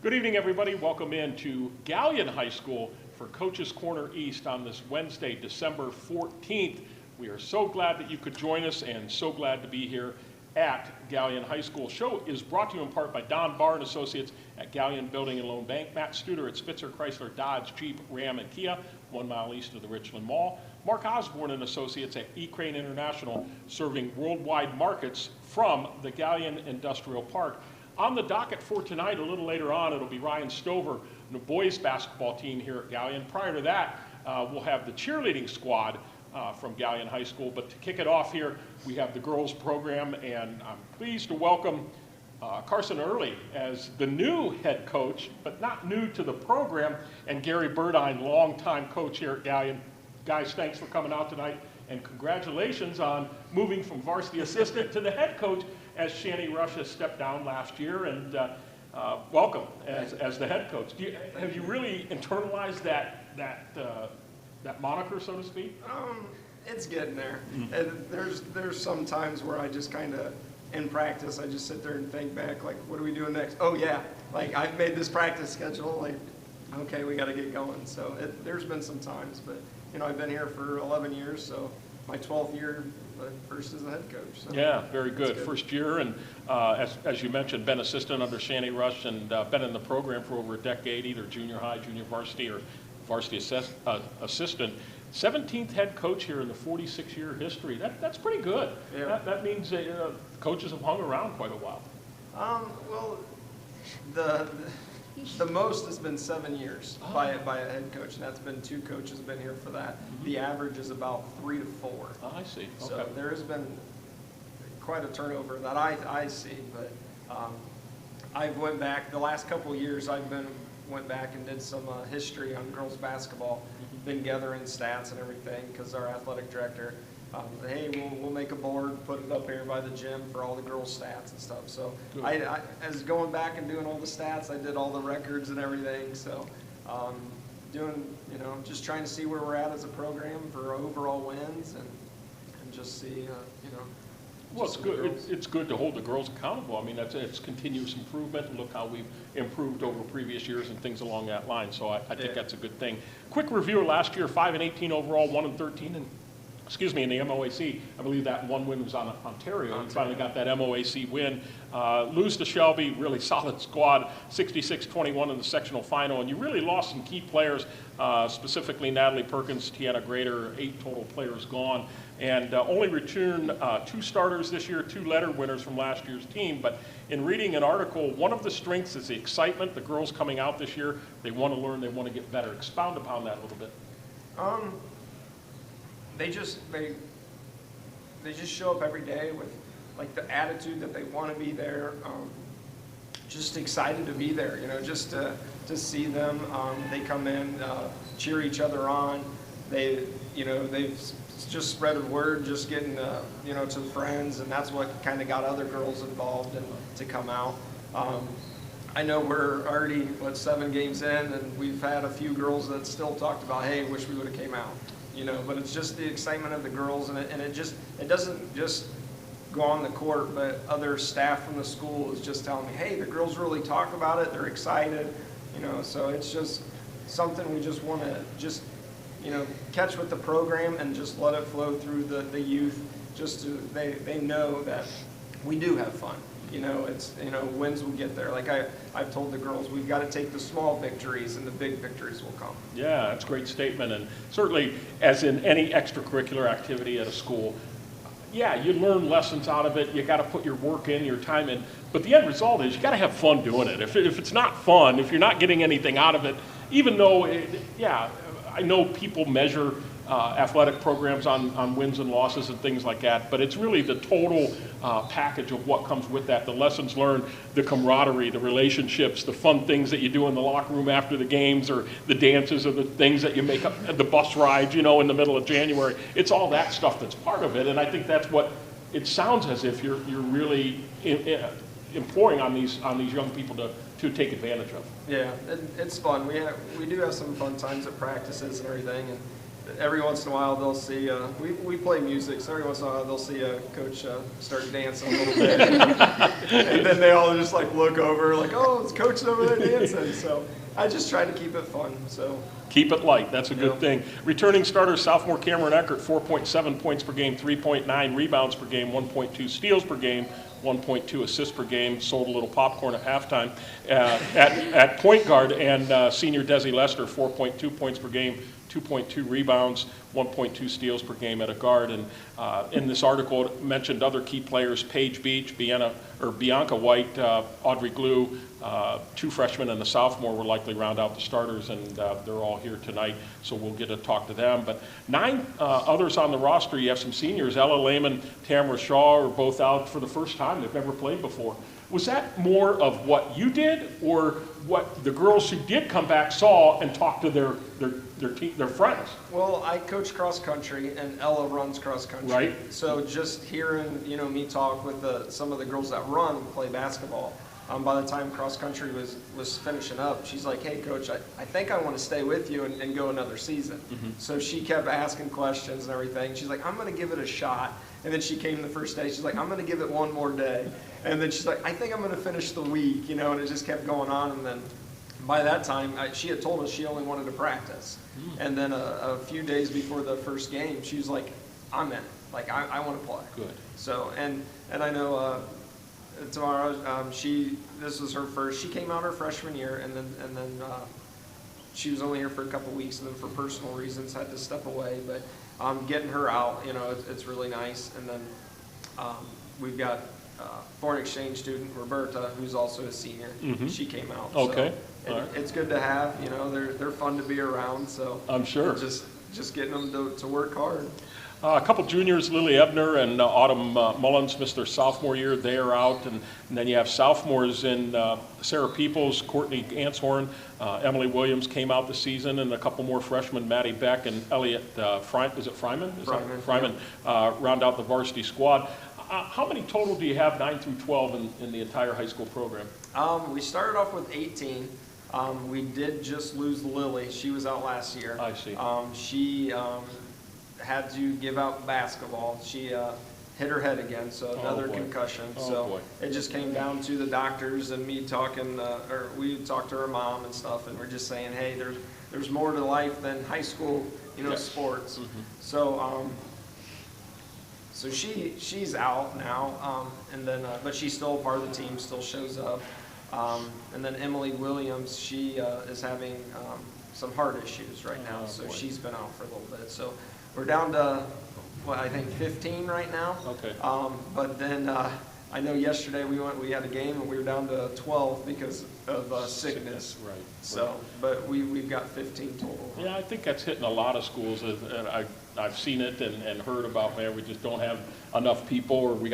Good evening, everybody. Welcome in to Gallion High School for Coach's Corner East on this Wednesday, December 14th. We are so glad that you could join us and so glad to be here at Gallion High School. Show is brought to you in part by Don Barr and Associates at Gallion Building and Loan Bank, Matt Studer at Spitzer Chrysler Dodge Jeep Ram and Kia, 1 mile east of the Richland Mall, Mark Osborne and Associates at E-Crane International, serving worldwide markets from the Gallion Industrial Park. On the docket for tonight, a little later on, it'll be Ryan Stover and the boys basketball team here at Gallion. Prior to that, we'll have the cheerleading squad from Gallion High School. But to kick it off here, we have the girls program, and I'm pleased to welcome Carson Early as the new head coach, but not new to the program, and Gary Burdine, longtime coach here at Gallion. Guys, thanks for coming out tonight, and congratulations on moving from varsity assistant to the head coach, as Shani Rush has stepped down last year, and welcome as the head coach. Have you really internalized that moniker, so to speak? It's getting there. There's some times where I just kind of, in practice, I just sit there and think back, like, what are we doing next? Oh yeah, like I've made this practice schedule, like, okay, we got to get going. So there's been some times, but you know, I've been here for 11 years, so my 12th year, first as a head coach. So yeah, very good. First year, and as you mentioned, been assistant under Shani Rush, and been in the program for over a decade, either junior high, junior varsity, or varsity assistant. 17th head coach here in the 46-year history. That's pretty good. Yeah. That means coaches have hung around quite a while. Well, the most has been 7 years by a head coach, and that's been 2 coaches have been here for that. Mm-hmm. The average is about 3 to 4. Oh, I see. Okay. So there has been quite a turnover that I see, but I went back the last couple of years. Went back and did some history on girls basketball. Been gathering stats and everything because our athletic director, hey, we'll make a board, put it up here by the gym for all the girls' stats and stuff. So I as going back and doing all the stats, I did all the records and everything. So doing, you know, just trying to see where we're at as a program for overall wins and just see, you know. Well, it's good. It's good to hold the girls accountable. I mean, it's continuous improvement. And look how we've improved over previous years and things along that line. So I think that's a good thing. Quick review of last year: 5-18 overall, 1-13, and in the MOAC. I believe that one win was on Ontario. We finally got that MOAC win. Lose to Shelby, really solid squad, 66-21 in the sectional final. And you really lost some key players, specifically Natalie Perkins, Tiana Grader, 8 total players gone. And only returned 2 starters this year, 2 letter winners from last year's team. But in reading an article, one of the strengths is the excitement. The girls coming out this year, they want to learn, they want to get better. Expound upon that a little bit. They just show up every day with like the attitude that they want to be there. Just excited to be there, you know, just to see them. They come in, cheer each other on. They've just spread the word, just getting you know, to the friends, and that's what kind of got other girls involved and to come out. I know we're already 7 games in, and we've had a few girls that still talked about, hey, wish we would have came out. You know, but it's just the excitement of the girls, and it doesn't just go on the court, but other staff from the school is just telling me, hey, the girls really talk about it, they're excited, you know, so it's just something we just want to just, you know, catch with the program and just let it flow through the youth, just to, they know that we do have fun. You know, it's, you know, wins will get there. Like I've told the girls, we've got to take the small victories and the big victories will come. Yeah, that's a great statement. And certainly, as in any extracurricular activity at a school, yeah, you learn lessons out of it. You got to put your work in, your time in. But the end result is you got to have fun doing it. If it's not fun, if you're not getting anything out of it, even though, I know people measure athletic programs on wins and losses and things like that, but it's really the total package of what comes with that, the lessons learned, the camaraderie, the relationships, the fun things that you do in the locker room after the games, or the dances, or the things that you make up at the bus rides, you know, in the middle of January. It's all that stuff that's part of it, and I think that's what it sounds as if you're really imploring on these young people to take advantage of. Yeah, it's fun. We do have some fun times at practices and everything, and every once in a while they'll see, we play music, so every once in a while they'll see Coach start dancing a little bit. And then they all just like look over like, oh, it's Coach over there dancing. So I just try to keep it fun. So keep it light. That's a good thing. Returning starter, sophomore Cameron Eckert, 4.7 points per game, 3.9 rebounds per game, 1.2 steals per game, 1.2 assists per game. Sold a little popcorn at halftime. At point guard, and senior Desi Lester, 4.2 points per game, 2.2 rebounds, 1.2 steals per game at a guard. And in this article, it mentioned other key players: Paige Beach, Bianca White, Audrey Glue, 2 freshmen and a sophomore will likely round out the starters, and they're all here tonight, so we'll get to talk to them. But 9 others on the roster. You have some seniors. Ella Lehman, Tamara Shaw are both out for the first time. They've never played before. Was that more of what you did, or what the girls who did come back saw and talked to their friends? Well, I coach cross country, and Ella runs cross country. Right. So just hearing me talk with some of the girls that play basketball. By the time cross country was finishing up, she's like, "Hey, Coach, I think I want to stay with you and go another season." Mm-hmm. So she kept asking questions and everything. She's like, "I'm going to give it a shot." And then she came the first day. She's like, "I'm going to give it one more day." And then she's like, "I think I'm going to finish the week," and it just kept going on. And then by that time, she had told us she only wanted to practice. Mm. And then a few days before the first game, she was like, "I'm in. Like, I want to play." Good. So, and I know tomorrow, this was her first. She came out her freshman year, and then she was only here for a couple weeks, and then for personal reasons had to step away. But getting her out, it's really nice. And then we've got foreign exchange student Roberta, who's also a senior. Mm-hmm. She came out. Okay. So it's good to have. They're fun to be around. So I'm sure. Just getting them to work hard. A couple juniors, Lily Ebner and Autumn Mullins, missed their sophomore year. They are out. And then you have sophomores in Sarah Peoples, Courtney Anshorn, Emily Williams came out this season, and a couple more freshmen, Maddie Beck and Elliot Fryman? Fryman round out the varsity squad. How many total do you have, 9 through 12, in the entire high school program? We started off with 18. We did just lose Lily. She was out last year. I see. She had to give out basketball. She hit her head again, so another concussion. So it just came down to the doctors and me talking, or we talked to her mom and stuff, and we're just saying, hey, there's more to life than high school, sports. Mm-hmm. So she's out now, and then but she's still a part of the team, still shows up. And then Emily Williams, she is having some heart issues right now, so she's been out for a little bit. So we're down to, I think 15 right now. Okay. But then I know yesterday we had a game and we were down to 12 because of sickness. Right. So, but we've got 15 total. Yeah, I think that's hitting a lot of schools, and I've seen it and heard about, man, we just don't have enough people, or we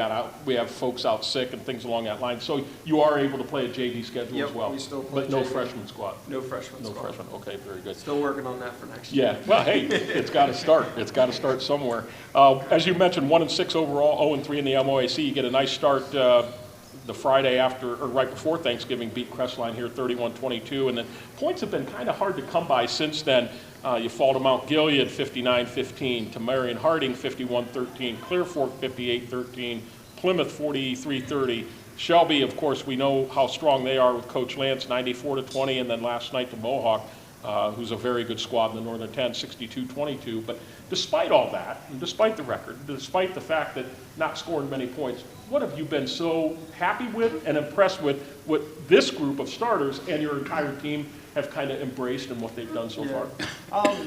have folks out sick and things along that line. So you are able to play a JV schedule as well. We still play, but no JV. Freshman squad. No freshman squad. No freshman. Okay, very good. Still working on that for next year. Yeah. Well, hey, it's got to start. It's got to start somewhere. As you mentioned, 1-6 overall, 0-3 in the MOAC. You get a nice start the Friday after, or right before Thanksgiving, beat Crestline here 31-22, and then points have been kind of hard to come by since then. You fall to Mount Gilead 59-15, to Marion Harding 51-13, Clear Fork 58-13, Plymouth 43-30. Shelby, of course, we know how strong they are with Coach Lance, 94-20, and then last night to Mohawk, who's a very good squad in the Northern 10, 62-22. But despite all that, and despite the record, despite the fact that not scoring many points, what have you been so happy with and impressed with what this group of starters and your entire team have kind of embraced and what they've done so far?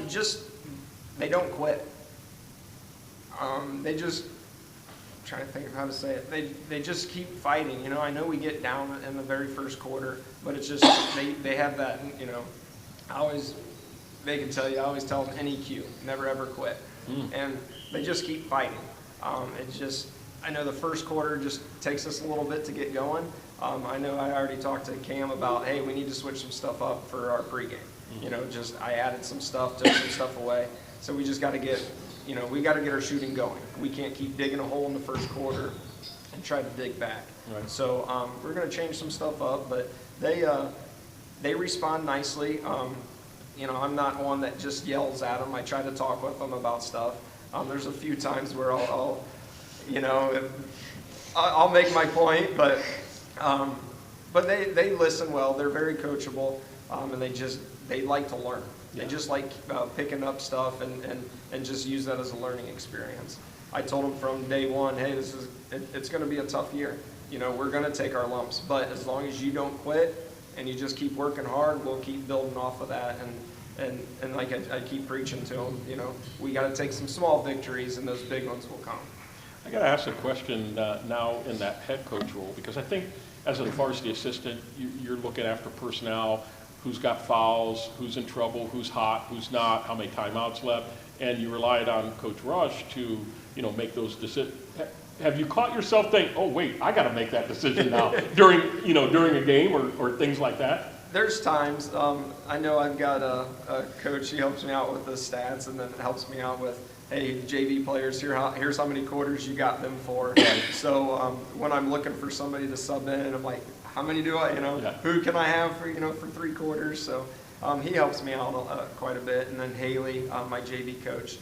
Just, they don't quit. They just, I'm trying to think of how to say it. They just keep fighting. I know we get down in the very first quarter, but it's just, they have that, they can tell you, I always tell them NEQ, never ever quit. And they just keep fighting. I know the first quarter just takes us a little bit to get going. I know I already talked to Cam about, hey, we need to switch some stuff up for our pregame. I added some stuff, took some stuff away. So we just got to get, we got to get our shooting going. We can't keep digging a hole in the first quarter and try to dig back. Right. So we're going to change some stuff up, but they respond nicely. I'm not one that just yells at them. I try to talk with them about stuff. There's a few times where I'll make my point, but they listen well. They're very coachable, and they like to learn. Yeah. They just like picking up stuff and just use that as a learning experience. I told them from day one, hey, it's going to be a tough year. We're going to take our lumps, but as long as you don't quit and you just keep working hard, we'll keep building off of that. And like I keep preaching to them, we got to take some small victories, and those big ones will come. I got to ask a question now in that head coach role, because I think as a varsity assistant, you're looking after personnel, who's got fouls, who's in trouble, who's hot, who's not, how many timeouts left, and you relied on Coach Rush to make those decisions. Have you caught yourself thinking, oh wait, I got to make that decision now during a game or things like that? There's times. I know I've got a coach. He helps me out with the stats, and then helps me out with, hey, JV players, here's how many quarters you got them for. So when I'm looking for somebody to sub in, I'm like, how many do I, who can I have for 3 quarters? So he helps me out quite a bit. And then Haley, my JV coach,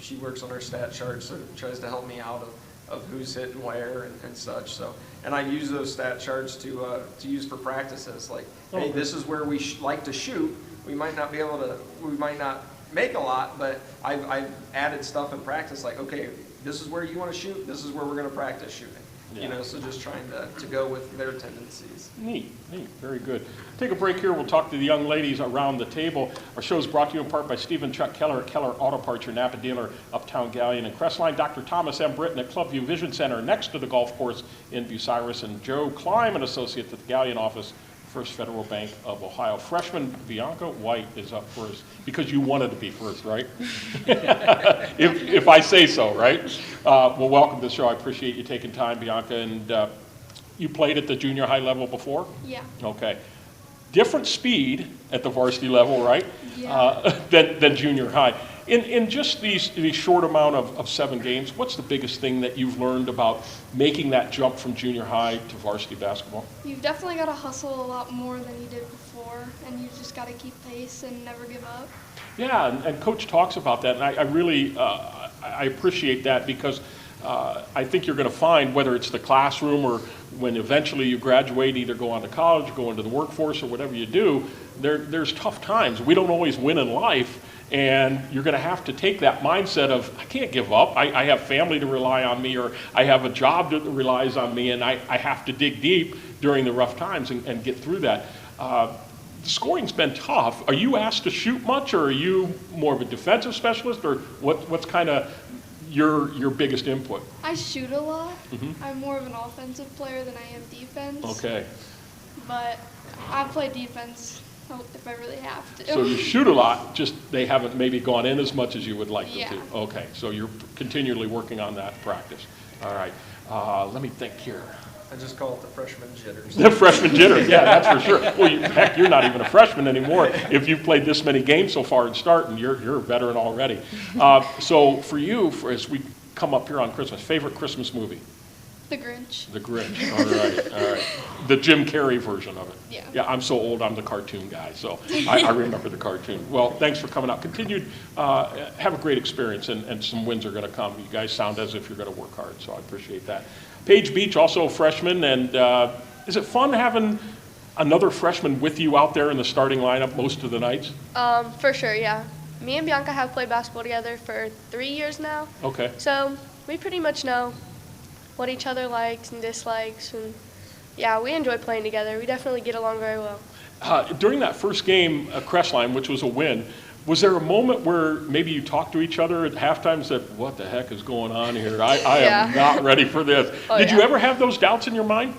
she works on our stat chart, so tries to help me out of who's hitting where and such. So, and I use those stat charts to use for practices. Like, hey, this is where we like to shoot. We might not make a lot, but I've added stuff in practice. Like, okay, this is where you want to shoot. This is where we're going to practice shooting. Yeah. So just trying to go with their tendencies. Neat, very good. Take a break here. We'll talk to the young ladies around the table. Our show is brought to you in part by Stephen Chuck Keller at Keller Auto Parts, your Napa dealer, Uptown Galleon and Crestline. Dr. Thomas M. Britton at Clubview Vision Center next to the golf course in Bucyrus. And Joe Klein, an associate at the Galleon office, First Federal Bank of Ohio. Freshman Bianca White is up first, because you wanted to be first, right? if I say so, right? Well, welcome to the show. I appreciate you taking time, Bianca. And you played at the junior high level before? Yeah. Okay. Different speed at the varsity level, right? Yeah. Than junior high. In just these short amount of 7 games, what's the biggest thing that you've learned about making that jump from junior high to varsity basketball? You've definitely got to hustle a lot more than you did before, and you just got to keep pace and never give up. Yeah, and Coach talks about that, and I really I appreciate that, because I think you're going to find, whether it's the classroom or when eventually you graduate, either go on to college, go into the workforce, or whatever you do, there's tough times. We don't always win in life. And you're going to have to take that mindset of, I can't give up. I have family to rely on me, or I have a job that relies on me, and I have to dig deep during the rough times and get through that. The scoring's been tough. Are you asked to shoot much, or are you more of a defensive specialist, or what's kind of your biggest input? I shoot a lot. Mm-hmm. I'm more of an offensive player than I am defense. Okay. But I play defense if I really have to. So you shoot a lot, just they haven't maybe gone in as much as you would like them Yeah. to. Okay, so you're continually working on that practice. All right, let me think here. I just call it the freshman jitters. The freshman jitters, yeah, that's for sure. Well, heck, you're not even a freshman anymore if you've played this many games so far in starting. You're a veteran already. So for you, as we come up here on Christmas, favorite Christmas movie? The Grinch. The Grinch. All right. The Jim Carrey version of it. Yeah. Yeah, I'm so old, I'm the cartoon guy, so I remember the cartoon. Well, thanks for coming out. Have a great experience, and some wins are going to come. You guys sound as if you're going to work hard, so I appreciate that. Paige Beach, also a freshman, and is it fun having another freshman with you out there in the starting lineup most of the nights? For sure, yeah. Me and Bianca have played basketball together for 3 years now. Okay. So we pretty much know what each other likes and dislikes, and yeah, we enjoy playing together. We definitely get along very well. During that first game, Crestline, which was a win, was there a moment where maybe you talked to each other at halftime and said, what the heck is going on here? I am not ready for this. Did you ever have those doubts in your mind?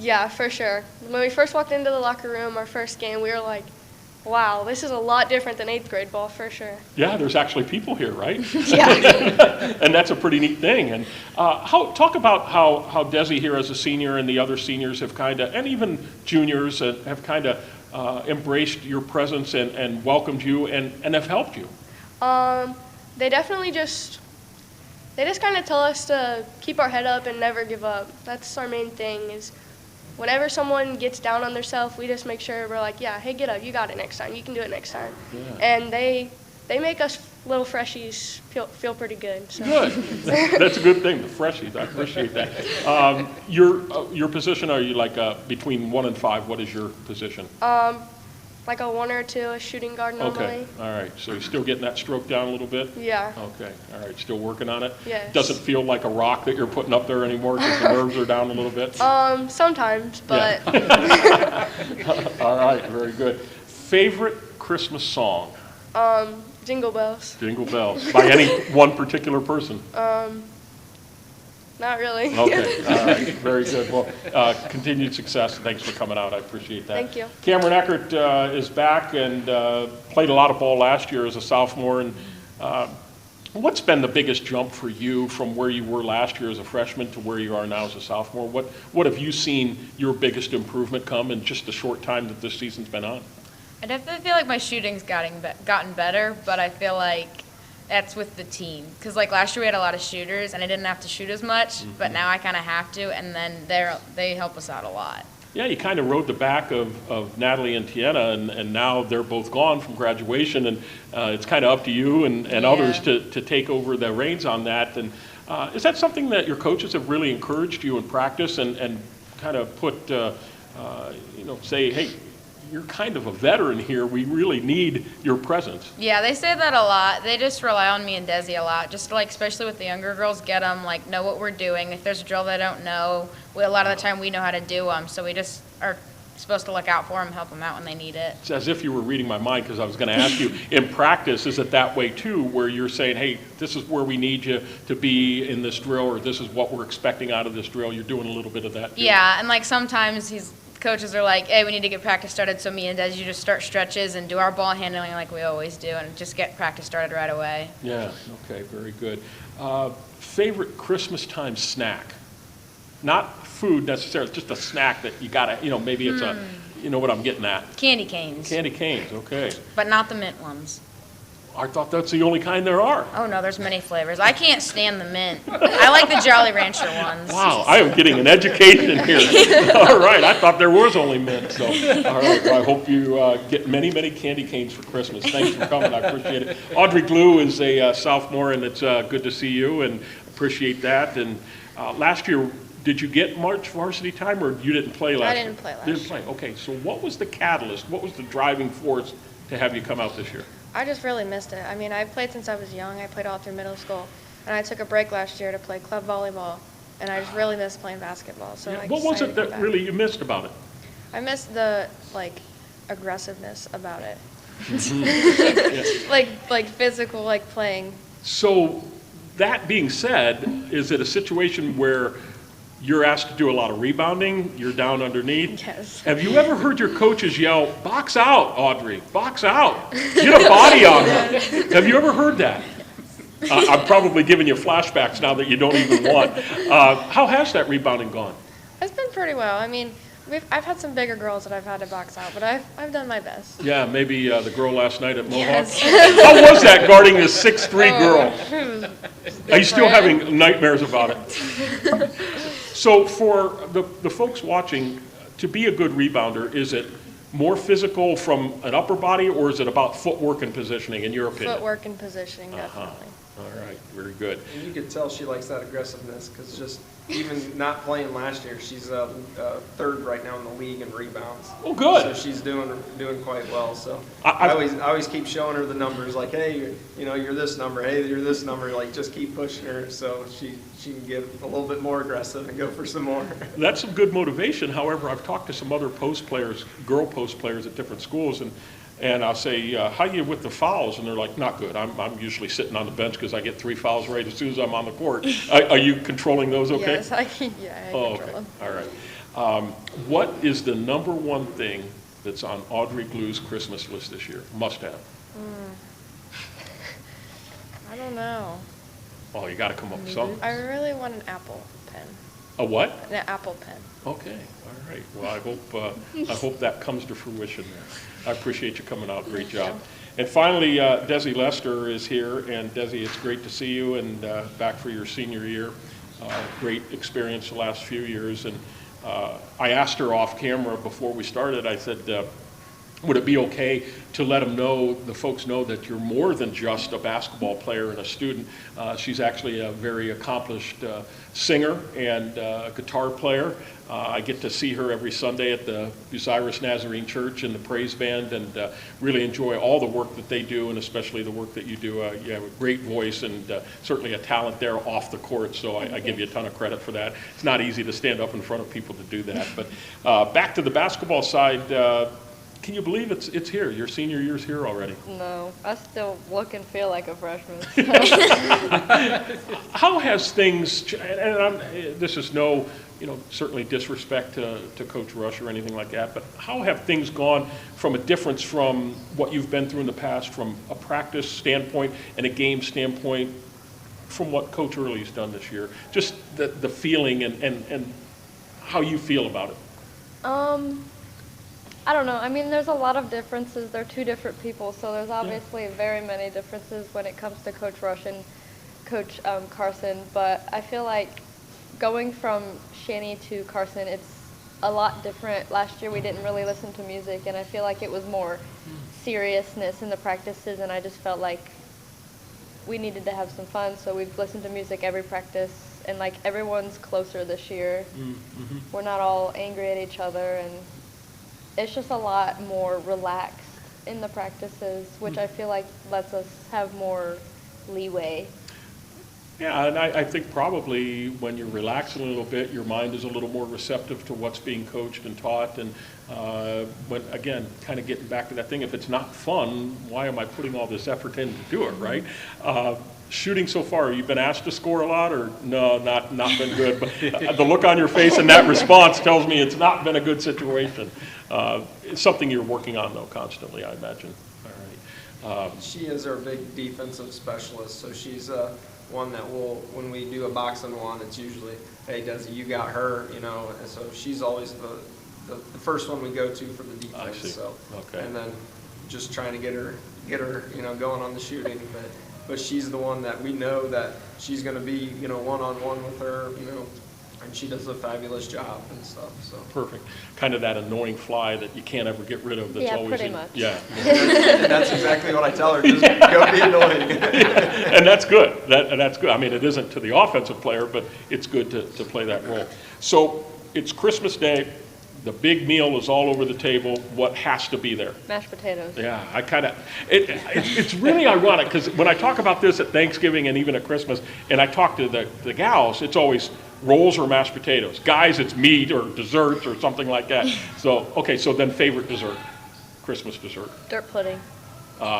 Yeah, for sure. When we first walked into the locker room, our first game, we were like, wow, this is a lot different than 8th grade ball, for sure. Yeah, there's actually people here, right? Yeah. And that's a pretty neat thing. And talk about how Desi here as a senior and the other seniors have kind of, and even juniors, have kind of embraced your presence and welcomed you and have helped you. They definitely just kind of tell us to keep our head up and never give up. That's our main thing, is whenever someone gets down on themselves, we just make sure we're like, yeah, hey, get up, you got it next time, you can do it next time. Yeah. And they make us little freshies feel pretty good. So. Good. That's a good thing, the freshies. I appreciate that. Your position, are you like between 1 and 5? What is your position? Like a 1 or 2, a shooting guard normally. Okay, all right. So you're still getting that stroke down a little bit? Yeah. Okay, all right. Still working on it? Yes. Doesn't feel like a rock that you're putting up there anymore because the nerves are down a little bit? Sometimes, but. Yeah. All right, very good. Favorite Christmas song? Jingle bells. Jingle Bells. By any one particular person? Not really. Okay, all right, very good. Well, continued success. Thanks for coming out. I appreciate that. Thank you. Cameron Eckert is back and played a lot of ball last year as a sophomore. And what's been the biggest jump for you from where you were last year as a freshman to where you are now as a sophomore? What have you seen your biggest improvement come in just the short time that this season's been on? I definitely feel like my shooting's gotten better, but I feel like that's with the team. Because, like, last year we had a lot of shooters, and I didn't have to shoot as much, but now I kind of have to, and then they help us out a lot. Yeah, you kind of rode the back of Natalie and Tiana, and now they're both gone from graduation, and it's kind of up to you and others to take over the reins on that. And is that something that your coaches have really encouraged you in practice and kind of put, say, hey, you're kind of a veteran here. We really need your presence. Yeah, they say that a lot. They just rely on me and Desi a lot. Just like, especially with the younger girls, get them, like, know what we're doing. If there's a drill they don't know, a lot of the time we know how to do them. So we just are supposed to look out for them, help them out when they need it. It's as if you were reading my mind, because I was going to ask you, in practice, is it that way too, where you're saying, hey, this is where we need you to be in this drill, or this is what we're expecting out of this drill? You're doing a little bit of that too. Yeah, and like sometimes coaches are like, hey, we need to get practice started, so me and Desi just start stretches and do our ball handling like we always do and just get practice started right away. Yeah, okay, very good. Favorite Christmas time snack? Not food necessarily, just a snack that you gotta, maybe it's you know what I'm getting at. Candy canes. Candy canes, okay. But not the mint ones. I thought that's the only kind there are. Oh, no, there's many flavors. I can't stand the mint. I like the Jolly Rancher ones. Wow, I am getting an education here. All right, I thought there was only mint. So, all right, well, I hope you get many, many candy canes for Christmas. Thanks for coming, I appreciate it. Audrey Glue is a sophomore, and it's good to see you, and appreciate that. And last year, did you get March varsity time, or you didn't play last year? I didn't play last year. Didn't play, okay. So what was the catalyst? What was the driving force to have you come out this year? I just really missed it. I mean, I've played since I was young. I played all through middle school. And I took a break last year to play club volleyball. And I just really missed playing basketball. So What was it that really you missed about it? I missed the, aggressiveness about it. Yeah. Like physical, playing. So that being said, is it a situation where you're asked to do a lot of rebounding, you're down underneath? Yes. Have you ever heard your coaches yell, box out, Audrey, box out, get a body on her? Have you ever heard that? I'm probably giving you flashbacks now that you don't even want. How has that rebounding gone? It's been pretty well. I mean, I've had some bigger girls that I've had to box out, but I've done my best. Yeah, maybe the girl last night at Mohawk. Yes. How was that guarding this 6'3" girl? Are you still having nightmares about it? So for the folks watching, to be a good rebounder, is it more physical from an upper body, or is it about footwork and positioning, in your opinion? Footwork and positioning, definitely. All right, very good. And you could tell she likes that aggressiveness, because just even not playing last year, she's third right now in the league in rebounds. Oh, good. So she's doing quite well. So I I always keep showing her the numbers, like, hey, you're this number. Hey, you're this number. Like, just keep pushing her so she can get a little bit more aggressive and go for some more. That's some good motivation. However, I've talked to some other post players, girl post players at different schools, and I'll say, how are you with the fouls? And they're like, not good. I'm usually sitting on the bench because I get 3 fouls right as soon as I'm on the court. Are you controlling those okay? Yes, I control them. All right. What is the number one thing that's on Audrey Glue's Christmas list this year? Must have. I don't know. Oh, you got to come up with something. I really want an Apple pen. A what? An Apple pen. Okay, all right. Well, I hope that comes to fruition there. I appreciate you coming out. Great job. And finally, Desi Lester is here, and Desi, it's great to see you and back for your senior year. Great experience the last few years, and I asked her off camera before we started, I said, would it be okay to let the folks know that you're more than just a basketball player and a student? She's actually a very accomplished singer and guitar player. I get to see her every Sunday at the Bucyrus Nazarene Church and the praise band, and really enjoy all the work that they do, and especially the work that you do. You have a great voice and certainly a talent there off the court, so I give you a ton of credit for that. It's not easy to stand up in front of people to do that. But back to the basketball side, can you believe it's here? Your senior year's here already. No, I still look and feel like a freshman. How has things, and this is no, certainly disrespect to Coach Rush or anything like that, but how have things gone from a difference from what you've been through in the past, from a practice standpoint and a game standpoint, from what Coach Early's done this year? Just the feeling and how you feel about it. I don't know. I mean, there's a lot of differences. They're two different people, so there's obviously very many differences when it comes to Coach Rush and Coach Carson. But I feel like going from Shanny to Carson, it's a lot different. Last year we didn't really listen to music, and I feel like it was more seriousness in the practices, and I just felt like we needed to have some fun, so we've listened to music every practice, and like everyone's closer this year. Mm-hmm. We're not all angry at each other, and it's just a lot more relaxed in the practices, which I feel like lets us have more leeway. Yeah, and I think probably when you're relaxing a little bit, your mind is a little more receptive to what's being coached and taught. And when, again, kind of getting back to that thing, if it's not fun, why am I putting all this effort in to do it, right? Shooting so far, you've been asked to score a lot, or no, not been good? But the look on your face and that response tells me it's not been a good situation. It's something you're working on, though, constantly, I imagine. All right. She is our big defensive specialist, so she's one that will, when we do a box and one, it's usually, hey, Desi, you got her, and so she's always the first one we go to for the defense. I see. So, okay. And then just trying to get her, going on the shooting, but she's the one that we know that she's going to be, one-on-one with her, and she does a fabulous job and stuff. So Perfect. Kind of that annoying fly that you can't ever get rid of. That's Yeah, always pretty much. Yeah. and that's exactly what I tell her. Just go be annoying. And that's good. That's good. I mean, it isn't to the offensive player, but it's good to play that role. So it's Christmas Day. The big meal is all over the table. What has to be there? Mashed potatoes. Yeah, I kind of, it's really ironic because when I talk about this at Thanksgiving and even at Christmas, and I talk to the gals, it's always rolls or mashed potatoes. Guys, it's meat or desserts or something like that. So, okay, so then favorite dessert, Christmas dessert. Dirt pudding.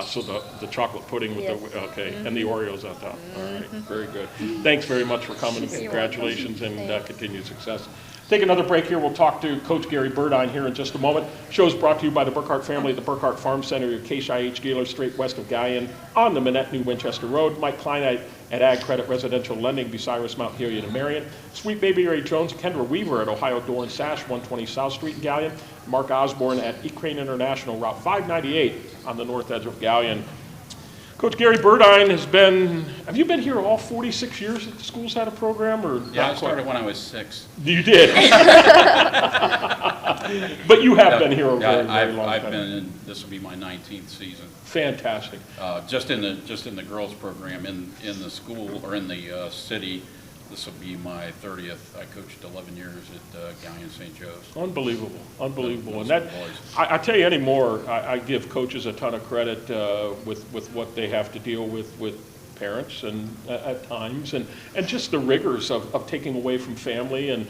So the chocolate pudding with Yes. okay, and the Oreos on top. All right, very good. Thanks very much for coming. You're Congratulations and Thanks. continued success. Take another break here. We'll talk to Coach Gary Burdine here in just a moment. Show is brought to you by the Burkhart family at the Burkhart Farm Center, your Case IH dealer straight west of Gallion on the Manette New Winchester Road. Mike Klein at Ag Credit Residential Lending, Bucyrus, Mount Helion, and Marion. Sweet Baby Ray Jones, Kendra Weaver at Ohio Door and Sash, 120 South Street in Gallion. Mark Osborne at Equine International, Route 598 on the north edge of Gallion. Coach Gary Burdine have you been here all 46 years that the school's had a program? Or Yeah, I started when I was 6. You did. But you have been here a very, very long I've time. been in, this will be my 19th season. Fantastic. Just in the girls program in the school or in the city. This will be my 30th. I coached 11 years at Gallion St. Joe's. Unbelievable. And Those that, boys. I tell you anymore, I give coaches a ton of credit with what they have to deal with parents and at times, and just the rigors of taking away from family, and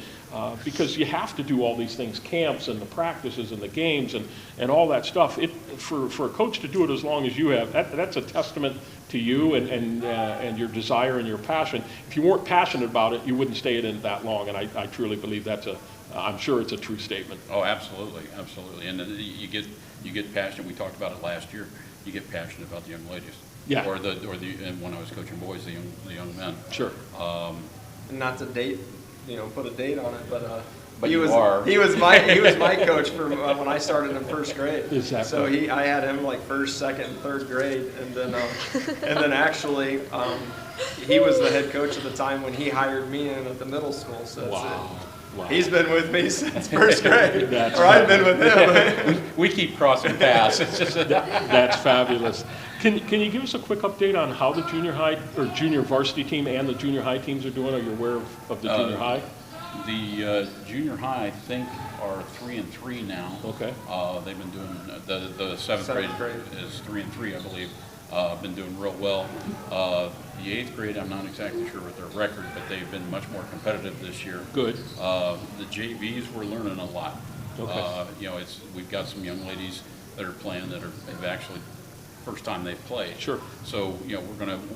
because you have to do all these things, camps and the practices and the games and all that stuff. For a coach to do it as long as you have, that's a testament to you and your desire and your passion. If you weren't passionate about it, you wouldn't stay in it that long, and I truly believe I'm sure it's a true statement. Oh, absolutely. And you get passionate. We talked about it last year. You get passionate about the young ladies. Yeah. Or and when I was coaching boys, the young men. Sure. Not to date, put a date on it, but But he you was are. he was my coach for when I started in first grade. Is that So right? I had him like first, second, and third grade, and then actually he was the head coach at the time when he hired me in at the middle school. So Wow. Wow. He's been with me since first grade, That's or I've been with him. We keep crossing paths. It's just That's fabulous. Can you give us a quick update on how the junior high or junior varsity team and the junior high teams are doing? Are you aware of the junior high? The junior high, I think, are 3-3 now. Okay. They've been doing, the seventh grade is 3-3, I believe. Been doing real well. The eighth grade, I'm not exactly sure what their record, but they've been much more competitive this year. Good. The JVs, we're learning a lot. Okay. You know, we've got some young ladies that are playing that have actually first time they've played. Sure. So, you know,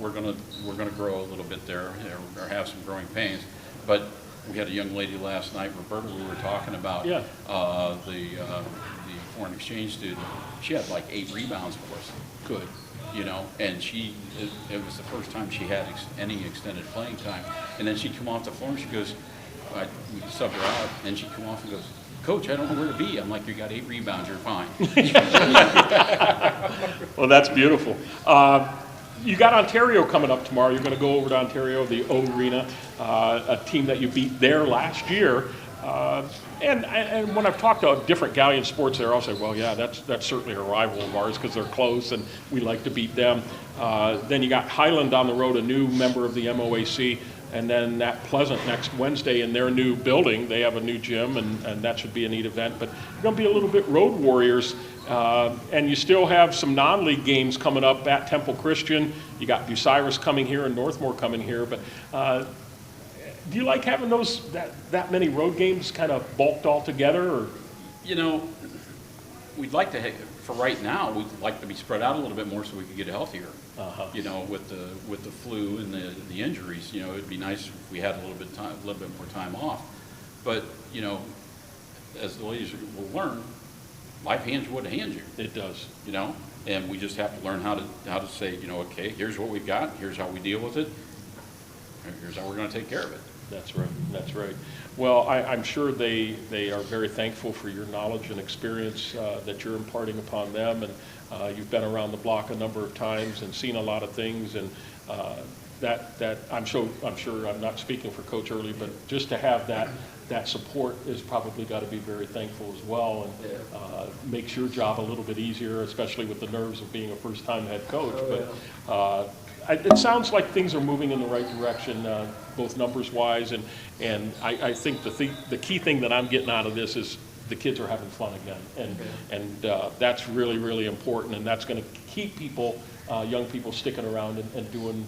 we're gonna grow a little bit there, or have some growing pains. But we had a young lady last night, Roberta, we were talking about. Yeah. The foreign exchange student. She had like 8 rebounds for us. Good. You know, and it was the first time she had any extended playing time. And then she'd come off the floor and she goes, we subbed her out, and she'd come off and goes, Coach, I don't know where to be. I'm like, you got 8 rebounds, you're fine. Well, that's beautiful. You got Ontario coming up tomorrow. You're going to go over to Ontario, the O Arena, a team that you beat there last year. And when I've talked to different Galleon sports there, I'll say, well, yeah, that's certainly a rival of ours because they're close and we like to beat them. Then you got Highland down the road, a new member of the MOAC, and then that Pleasant next Wednesday in their new building. They have a new gym, and that should be a neat event. But you're going to be a little bit road warriors, and you still have some non-league games coming up at Temple Christian. You got Bucyrus coming here and Northmore coming here, but do you like having that many road games kind of bulked all together? Or? You know, we'd like to, for right now, we'd like to be spread out a little bit more so we could get healthier. You know, with the flu and the injuries, you know, it'd be nice if we had a little bit more time off. But you know, as the ladies will learn, life hands you what it hands you. It does. You know, and we just have to learn how to say, you know, okay, here's what we've got, here's how we deal with it, here's how we're going to take care of it. That's right. That's right. Well, I'm sure they are very thankful for your knowledge and experience that you're imparting upon them, and you've been around the block a number of times and seen a lot of things, and that I'm sure I'm not speaking for Coach Early, but just to have that support is probably got to be very thankful as well, and makes your job a little bit easier, especially with the nerves of being a first-time head coach. It sounds like things are moving in the right direction, both numbers-wise, and I think the key thing that I'm getting out of this is the kids are having fun again, and that's really, really important, and that's going to keep people, young people, sticking around and doing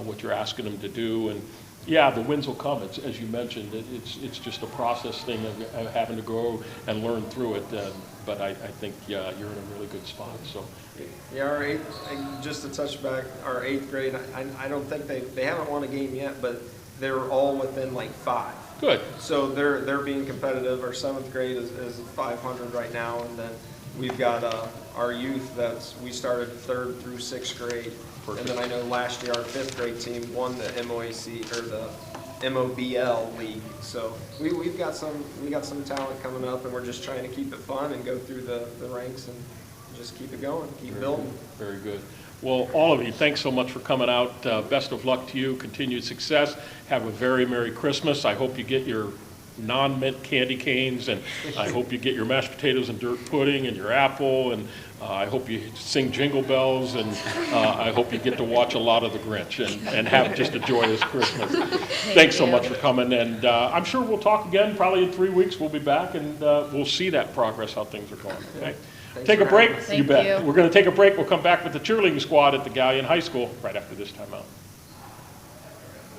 what you're asking them to do. And yeah, the wins will come. As you mentioned, it's just a process thing of having to go and learn through it. But I think you're in a really good spot. So. Yeah, our just to touch back, our 8th grade, I don't think they haven't won a game yet, but they're all within like 5. Good. So they're being competitive. Our 7th grade is 500 right now, and then we've got our youth we started 3rd through 6th grade. Perfect. And then I know last year our 5th grade team won the MOAC or the MOBL league. So we got some talent coming up, and we're just trying to keep it fun and go through the ranks and just keep it going, keep building. Very good. Well, all of you, thanks so much for coming out. Best of luck to you. Continued success. Have a very Merry Christmas. I hope you get your non-mint candy canes, and I hope you get your mashed potatoes and dirt pudding and your apple, and I hope you sing Jingle Bells, and I hope you get to watch a lot of The Grinch and have just a joyous Christmas. Thanks so much for coming, and I'm sure we'll talk again probably in 3 weeks. We'll be back, and we'll see that progress, how things are going. Okay? Take a break. Thank You bet. you. We're going to take a break. We'll come back with the cheerleading squad at the Galleon High School right after this timeout.